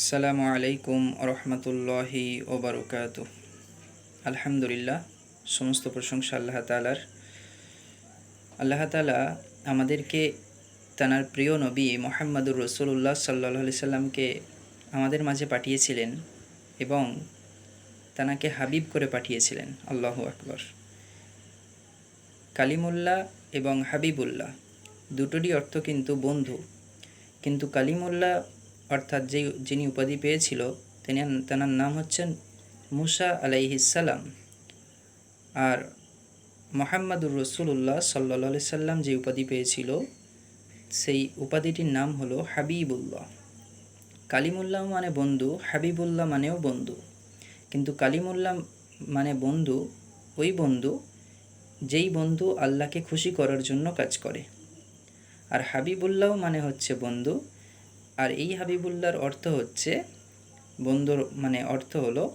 আসসালামু আলাইকুম রহমতুল্লাহি ওবরকাতুহ। আলহামদুলিল্লাহ, সমস্ত প্রশংসা আল্লাহ তাআলার। আল্লাহ তাআলা আমাদেরকে তাঁর প্রিয় নবী মুহাম্মদুর রাসূলুল্লাহ সাল্লাল্লাহু আলাইহি সাল্লামকে আমাদের মাঝে পাঠিয়েছিলেন এবং তাঁকে হাবিব করে পাঠিয়েছিলেন। আল্লাহু আকবার। কালিমুল্লাহ এবং হাবিবুল্লাহ দুটোরই অর্থ কিন্তু বন্ধু, কিন্তু কালিমুল্লাহ অর্থাৎ যিনি উপাধি পেয়েছিল তার নাম হচ্ছেন মুসা আলাইহিস সালাম, আর মুহাম্মদুর রাসূলুল্লাহ সাল্লাল্লাহু আলাইহি সাল্লাম যে উপাধি পেয়েছিল সেই উপাধিটির নাম হলো হাবিবুল্লাহ। কালিমুল্লাহ মানে বন্ধু, হাবিবুল্লাহ মানেও বন্ধু, কিন্তু কালিমুল্লাহ মানে বন্ধু ওই বন্ধু যেই বন্ধু আল্লাহকে খুশি করার জন্য কাজ করে, আর হাবিবুল্লাহ মানে হচ্ছে বন্ধু। আর এই হাবিবুল্লাহর অর্থ হচ্ছে বন্ধুর মানে অর্থ হলো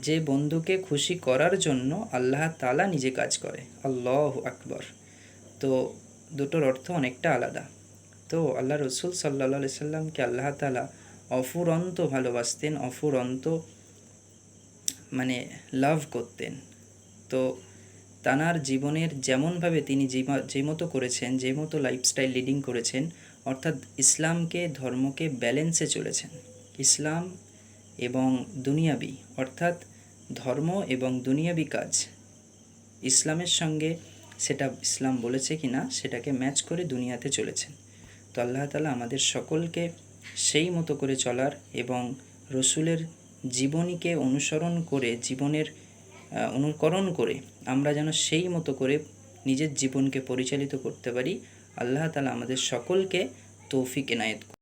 যে বন্ধুকে খুশি করার জন্য আল্লাহ তাআলা নিজে কাজ করে। আল্লাহু আকবার। তো দুটোর অর্থ অনেকটা আলাদা। তো আল্লাহ রসুল সাল্লাল্লাহু আলাইহি সাল্লামকে আল্লাহ তাআলা অফুরন্ত ভালোবাসতেন, অফুরন্ত মানে লাভ করতেন। তো তানার জীবনের যেমনভাবে তিনি যে মতো করেছেন, যে মতো লাইফস্টাইল লিডিং করেছেন, অর্থাৎ ইসলামকে ধর্মকে ব্যালেন্সে চলেছেন। ইসলাম এবং দুনিয়াবি অর্থাৎ ধর্ম এবং দুনিয়াবি কাজ ইসলামের সঙ্গে সেটা ইসলাম বলেছে কি না সেটাকে ম্যাচ করে দুনিয়াতে চলেছেন। তো আল্লাহ তাআলা আমাদের সকলকে সেই মতো করে চলার এবং রসুলের জীবনীকে অনুসরণ করে জীবনের অনুকরণ করে আমরা যেন সেই মতো করে নিজের জীবনকে পরিচালিত করতে পারি। আল্লাহ তাআলা আমাদের সকলকে তৌফিক এনায়েত করুন।